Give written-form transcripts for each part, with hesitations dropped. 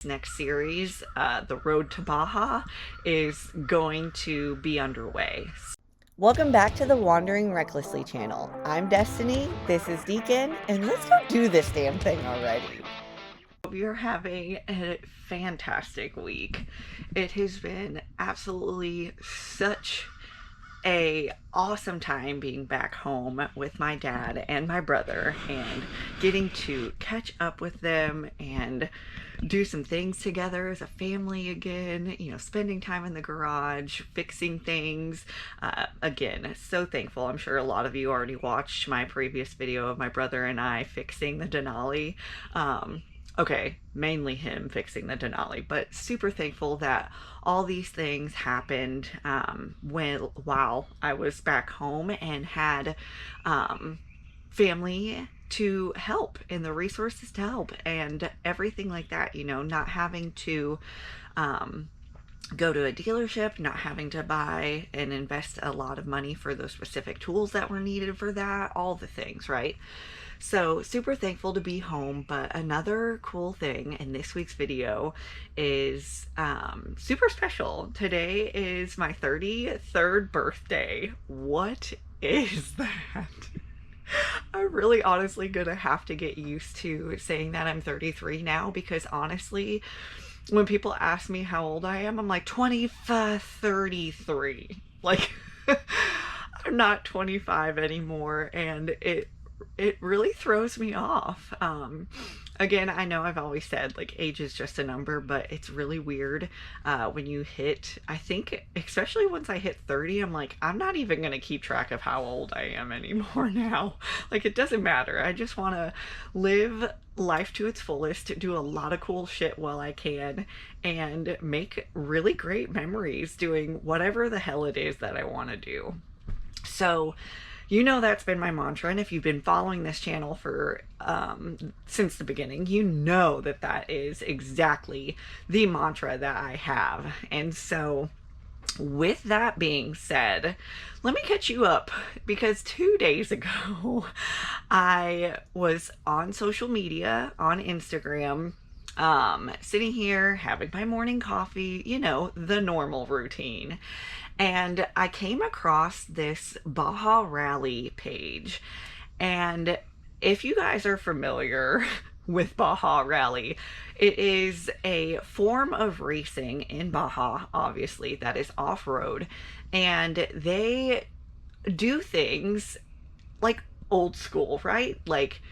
Next series, The Road to Baja, is going to be underway. Welcome back to the Wandering Recklessly channel. I'm Destiny, this is Deacon, and let's go do this damn thing already. We are having a fantastic week. It has been absolutely such a awesome time being back home with my dad and my brother and getting to catch up with them and do some things together as a family again, spending time in the garage, fixing things. Again, so thankful. I'm sure a lot of you already watched my previous video of my brother and I fixing the Denali. Okay, mainly him fixing the Denali, but super thankful that all these things happened while I was back home and had family to help and the resources to help and everything like that, not having to go to a dealership, not having to buy and invest a lot of money for those specific tools that were needed for that, all the things, right? So super thankful to be home. But another cool thing in this week's video is super special. Today is my 33rd birthday. What is that? I'm really honestly gonna have to get used to saying that I'm 33 now, because honestly, when people ask me how old I am, I'm like 25, 33. Like, I'm not 25 anymore, and it really throws me off. Again, I know I've always said like age is just a number, but it's really weird when you hit, I think especially once I hit 30, I'm like, I'm not even going to keep track of how old I am anymore now. Like, it doesn't matter. I just want to live life to its fullest, do a lot of cool shit while I can, and make really great memories doing whatever the hell it is that I want to do. So that's been my mantra, and if you've been following this channel for since the beginning, that is exactly the mantra that I have. And so with that being said, let me catch you up, because 2 days ago I was on social media, on Instagram, sitting here having my morning coffee, the normal routine. And I came across this Baja Rally page. And if you guys are familiar with Baja Rally, it is a form of racing in Baja, obviously, that is off-road. And they do things like old school, right? Like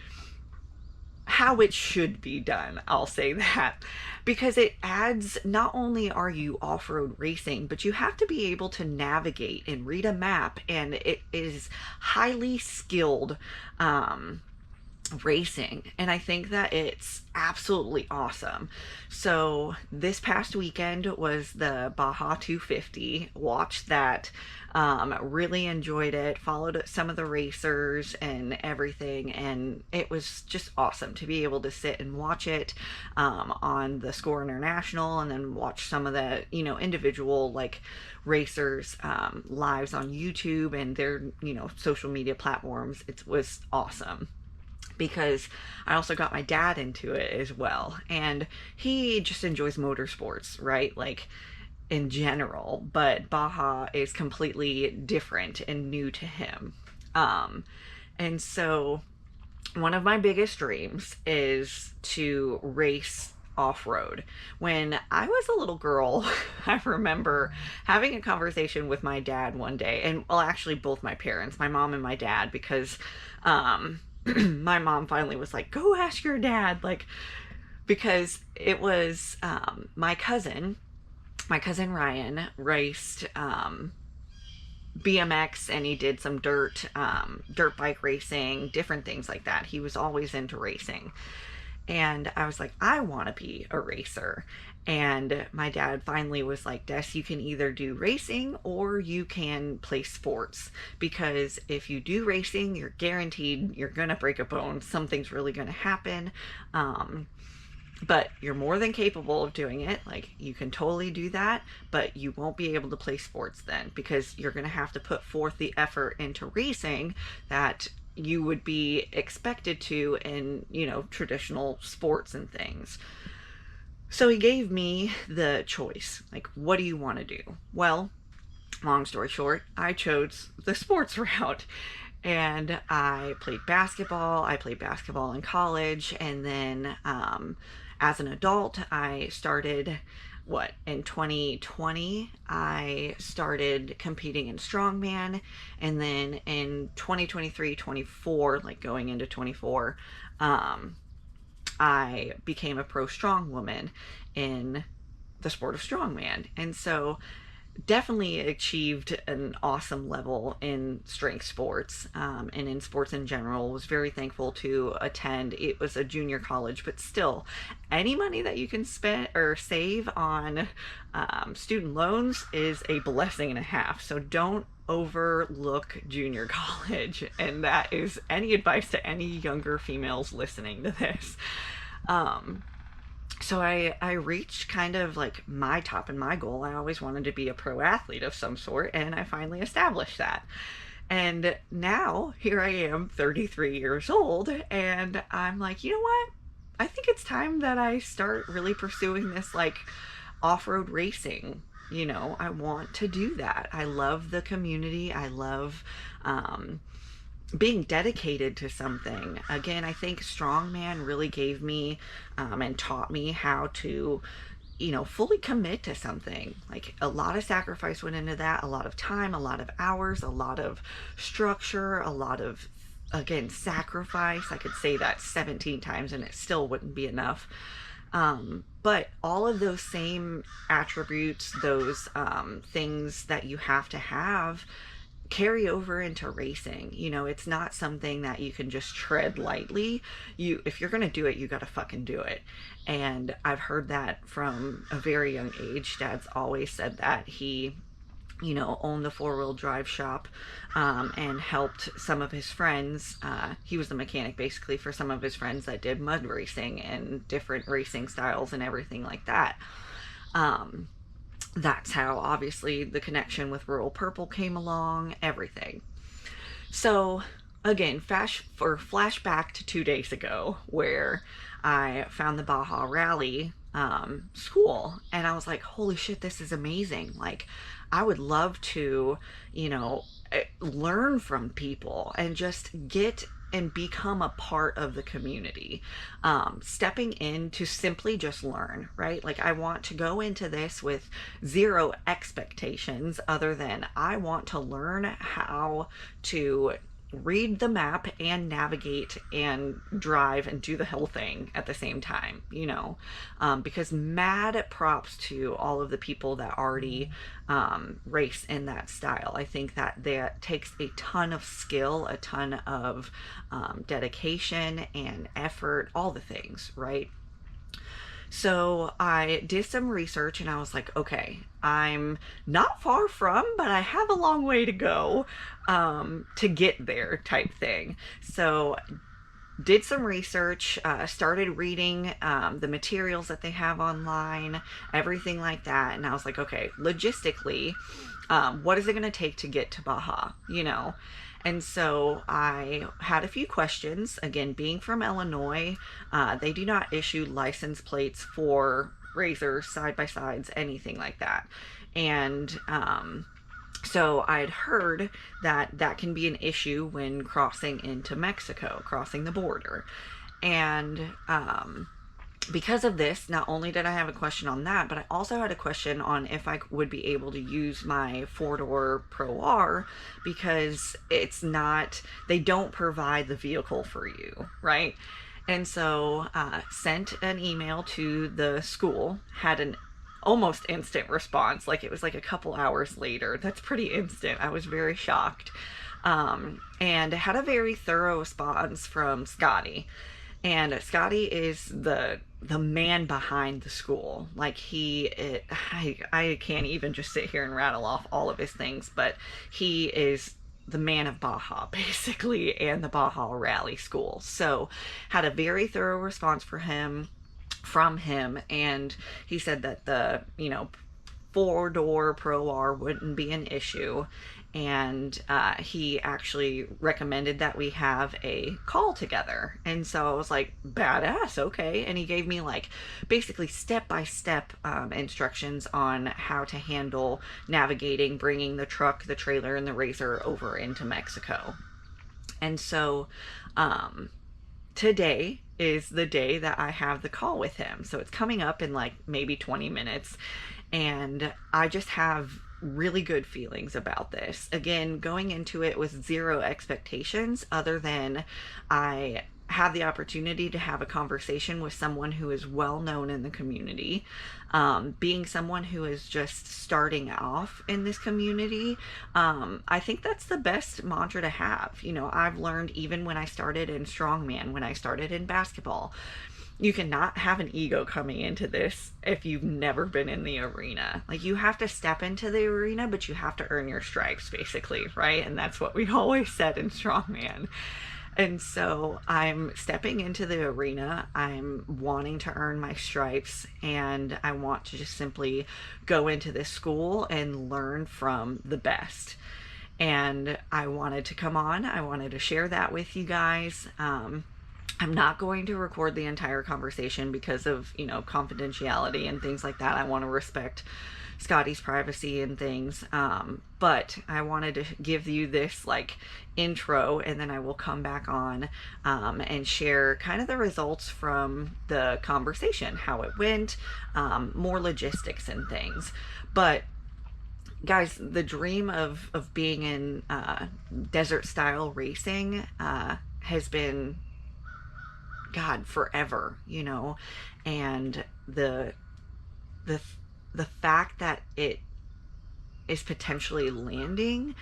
how it should be done, I'll say that, because it adds, not only are you off-road racing, but you have to be able to navigate and read a map, and it is highly skilled racing, and I think that it's absolutely awesome. So this past weekend was the Baja 250. Watched that, really enjoyed it, followed some of the racers and everything, and it was just awesome to be able to sit and watch it on the Score International, and then watch some of the individual like racers lives on YouTube and their social media platforms. It was awesome, because I also got my dad into it as well, and he just enjoys motorsports, right? Like, in general, but Baja is completely different and new to him. And so one of my biggest dreams is to race off-road. When I was a little girl, I remember having a conversation with my dad one day, and well, actually both my parents, my mom and my dad, because my mom finally was like, go ask your dad, like, because it was my cousin Ryan raced BMX, and he did some dirt bike racing, different things like that. He was always into racing, and I was like, I want to be a racer. And my dad finally was like, Des, you can either do racing or you can play sports, because if you do racing, you're guaranteed you're gonna break a bone, something's really gonna happen, but you're more than capable of doing it. Like, you can totally do that, but you won't be able to play sports then, because you're gonna have to put forth the effort into racing that you would be expected to in traditional sports and things. So he gave me the choice, like, what do you want to do? Well, long story short, I chose the sports route. And I played basketball. I played basketball in college. And then as an adult, I started, what, in 2020, I started competing in strongman. And then in 2023, 24, like going into 24, um, I became a pro strong woman in the sport of strongman. And so definitely achieved an awesome level in strength sports, and in sports in general. Was very thankful to attend. It was a junior college, but still, any money that you can spend or save on student loans is a blessing and a half. So don't overlook junior college. And that is any advice to any younger females listening to this. um, so I reached kind of like my top and my goal. I always wanted to be a pro athlete of some sort, and I finally established that. And now here I am, 33 years old, and I'm like, you know what? I think it's time that I start really pursuing this like off-road racing. I want to do that. I love the community. I love being dedicated to something. Again, I think strongman really gave me and taught me how to fully commit to something. Like, a lot of sacrifice went into that, a lot of time, a lot of hours, a lot of structure, a lot of, again, sacrifice. I could say that 17 times and it still wouldn't be enough. But all of those same attributes, those things that you have to have, carry over into racing. It's not something that you can just tread lightly. If you're going to do it, you got to fucking do it. And I've heard that from a very young age. Dad's always said that. He owned the four-wheel drive shop, and helped some of his friends. He was the mechanic basically for some of his friends that did mud racing and different racing styles and everything like that. That's how obviously the connection with Rural Purple came along, everything. So again, flashback to 2 days ago, where I found the Baja Rally School, and I was like, holy shit, this is amazing. Like, I would love to, learn from people and just get and become a part of the community. Stepping in to simply just learn, right? Like, I want to go into this with zero expectations other than I want to learn how to read the map and navigate and drive and do the whole thing at the same time, because mad props to all of the people that already race in that style. I think that takes a ton of skill, a ton of dedication and effort, all the things, right? So I did some research and I was like, okay, I'm not far from, but I have a long way to go to get there, type thing. So did some research, started reading the materials that they have online, everything like that. And I was like, okay, logistically, what is it going to take to get to Baja, And so I had a few questions. Again, being from Illinois, they do not issue license plates for razors, side-by-sides, anything like that. And so I'd heard that can be an issue when crossing into Mexico, crossing the border. And because of this, not only did I have a question on that, but I also had a question on if I would be able to use my four-door Pro R, because they don't provide the vehicle for you, right? And so sent an email to the school, had an almost instant response. Like, it was like a couple hours later. That's pretty instant. I was very shocked. And had a very thorough response from Scotty. And Scotty is the man behind the school. Like, I can't even just sit here and rattle off all of his things, but he is the man of Baja, basically, and the Baja Rally School. So had a very thorough response from him, and he said that the four-door Pro R wouldn't be an issue. and he actually recommended that we have a call together. And so I was like, badass, okay. And he gave me like basically step by step instructions on how to handle navigating, bringing the truck, the trailer, and the racer over into Mexico. And so today is the day that I have the call with him. So it's coming up in like maybe 20 minutes. And I just have really good feelings about this. Again, going into it with zero expectations other than I have the opportunity to have a conversation with someone who is well known in the community. Being someone who is just starting off in this community, I think that's the best mantra to have. You know, I've learned even when I started in strongman, when I started in basketball, you cannot have an ego coming into this if you've never been in the arena. Like, you have to step into the arena, but you have to earn your stripes, basically, right? And that's what we always said in strongman. And so I'm stepping into the arena. I'm wanting to earn my stripes, and I want to just simply go into this school and learn from the best. And I wanted to come on. I wanted to share that with you guys. I'm not going to record the entire conversation because of, you know, confidentiality and things like that. I want to respect Scotty's privacy and things. But I wanted to give you this like intro, and then I will come back on and share kind of the results from the conversation, how it went, more logistics and things. But guys, the dream of being in desert style racing has been, God, forever, you know. And the fact that it is potentially landing,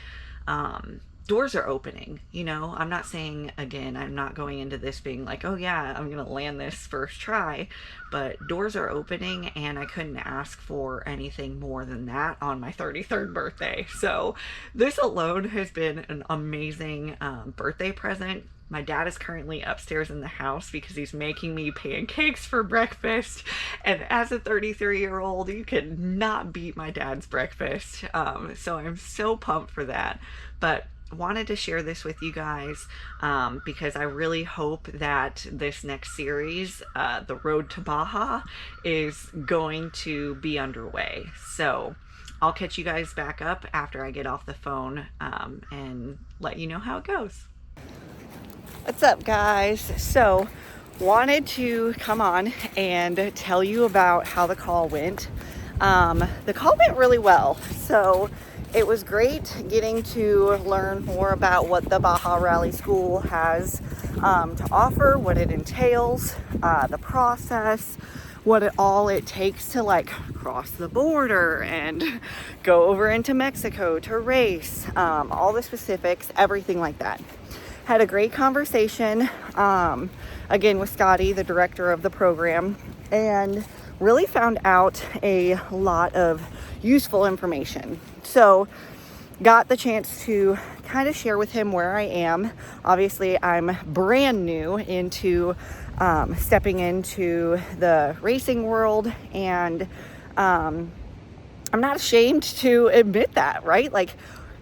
doors are opening, you know. I'm not saying, again, I'm not going into this being like, oh yeah, I'm gonna land this first try, but doors are opening, and I couldn't ask for anything more than that on my 33rd birthday. So this alone has been an amazing birthday present. My dad is currently upstairs in the house because he's making me pancakes for breakfast. And as a 33-year-old, you cannot beat my dad's breakfast. So I'm so pumped for that. But wanted to share this with you guys because I really hope that this next series, The Road to Baja, is going to be underway. So I'll catch you guys back up after I get off the phone and let you know how it goes. What's up, guys? So wanted to come on and tell you about how the call went. The call went really well. So it was great getting to learn more about what the Baja Rally School has to offer, what it entails, the process, what it takes to like cross the border and go over into Mexico to race, all the specifics, everything like that. Had a great conversation, again, with Scotty, the director of the program, and really found out a lot of useful information. So got the chance to kind of share with him where I am. Obviously, I'm brand new into stepping into the racing world, and I'm not ashamed to admit that, right? Like,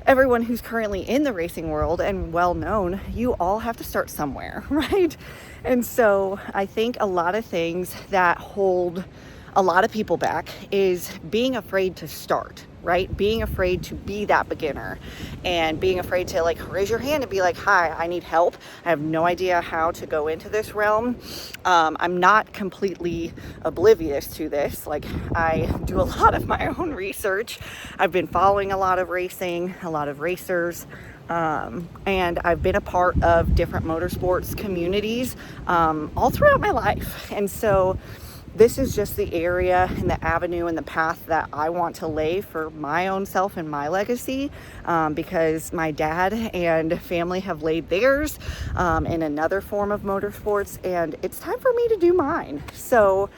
everyone who's currently in the racing world and well known, you all have to start somewhere, right? And so I think a lot of things that hold a lot of people back is being afraid to start, right? Being afraid to be that beginner and being afraid to like raise your hand and be like, hi, I need help. I have no idea how to go into this realm. I'm not completely oblivious to this. Like, I do a lot of my own research. I've been following a lot of racing, a lot of racers, and I've been a part of different motorsports communities all throughout my life. And so this is just the area and the avenue and the path that I want to lay for my own self and my legacy, because my dad and family have laid theirs in another form of motorsports, and it's time for me to do mine. So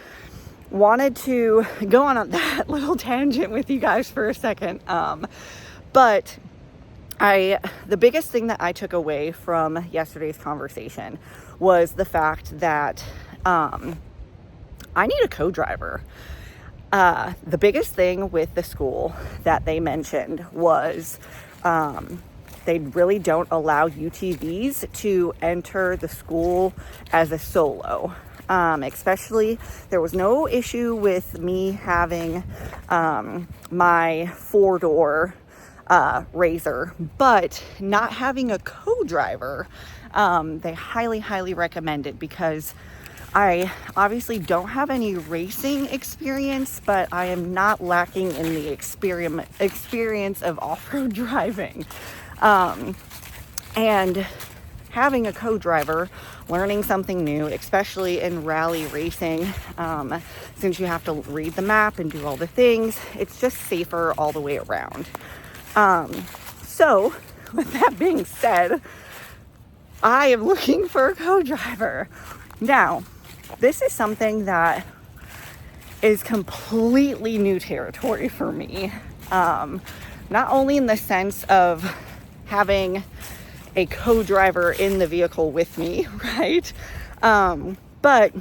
wanted to go on that little tangent with you guys for a second. But the biggest thing that I took away from yesterday's conversation was the fact that I need a co-driver. The biggest thing with the school that they mentioned was They really don't allow UTVs to enter the school as a solo. Especially, there was no issue with me having my 4-door Razor, but not having a co-driver, they highly recommend it, because I obviously don't have any racing experience, but I am not lacking in the experience of off-road driving. And having a co-driver, learning something new, especially in rally racing, since you have to read the map and do all the things, it's just safer all the way around. So with that being said, I am looking for a co-driver. Now, this is something that is completely new territory for me. Not only in the sense of having a co-driver in the vehicle with me, right? But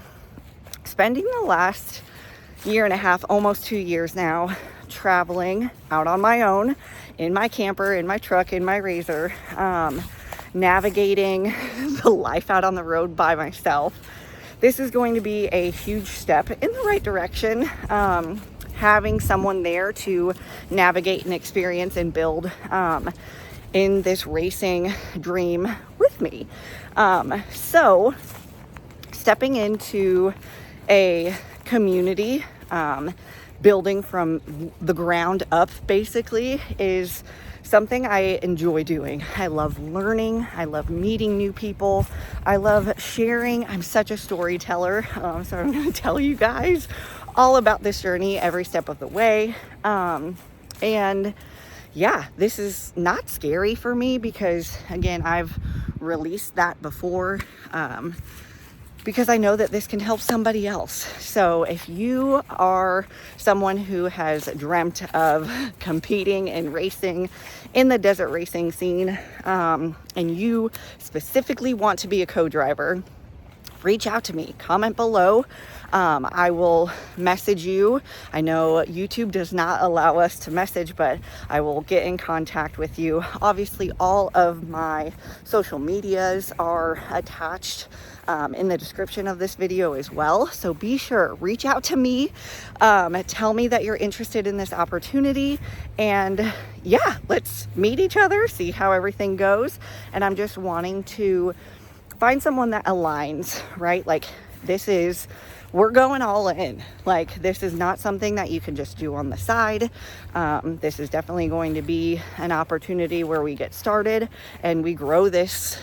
spending the last year and a half, almost 2 years now, traveling out on my own, in my camper, in my truck, in my Razor, navigating the life out on the road by myself. This is going to be a huge step in the right direction. Having someone there to navigate and experience and build in this racing dream with me. So stepping into a community, building from the ground up basically, is something I enjoy doing. I love learning. I love meeting new people. I love sharing. I'm such a storyteller. So I'm going to tell you guys all about this journey every step of the way. And yeah, this is not scary for me, because again, I've released that before, because I know that this can help somebody else. So if you are someone who has dreamt of competing and racing in the desert racing scene, and you specifically want to be a co-driver, reach out to me, comment below. I will message you. I know YouTube does not allow us to message, but I will get in contact with you. Obviously, all of my social medias are attached in the description of this video as well. So be sure, reach out to me, tell me that you're interested in this opportunity, and yeah, let's meet each other, see how everything goes. And I'm just wanting to find someone that aligns, right? Like, we're going all in. Like, this is not something that you can just do on the side. This is definitely going to be an opportunity where we get started and we grow this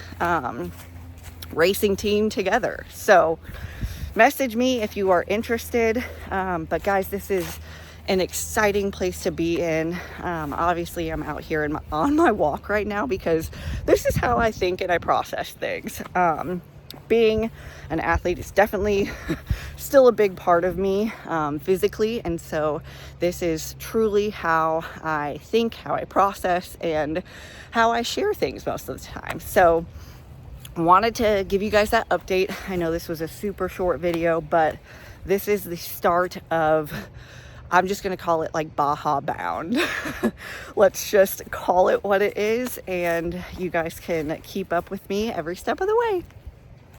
racing team together. So message me if you are interested. But guys, this is an exciting place to be in. Obviously, I'm out here on my walk right now, because this is how I think and I process things. Being an athlete is definitely still a big part of me, physically, and so this is truly how I think, how I process, and how I share things most of the time. So wanted to give you guys that update. I know this was a super short video, but this is the start of, I'm just going to call it like Baja Bound. Let's just call it what it is, and you guys can keep up with me every step of the way.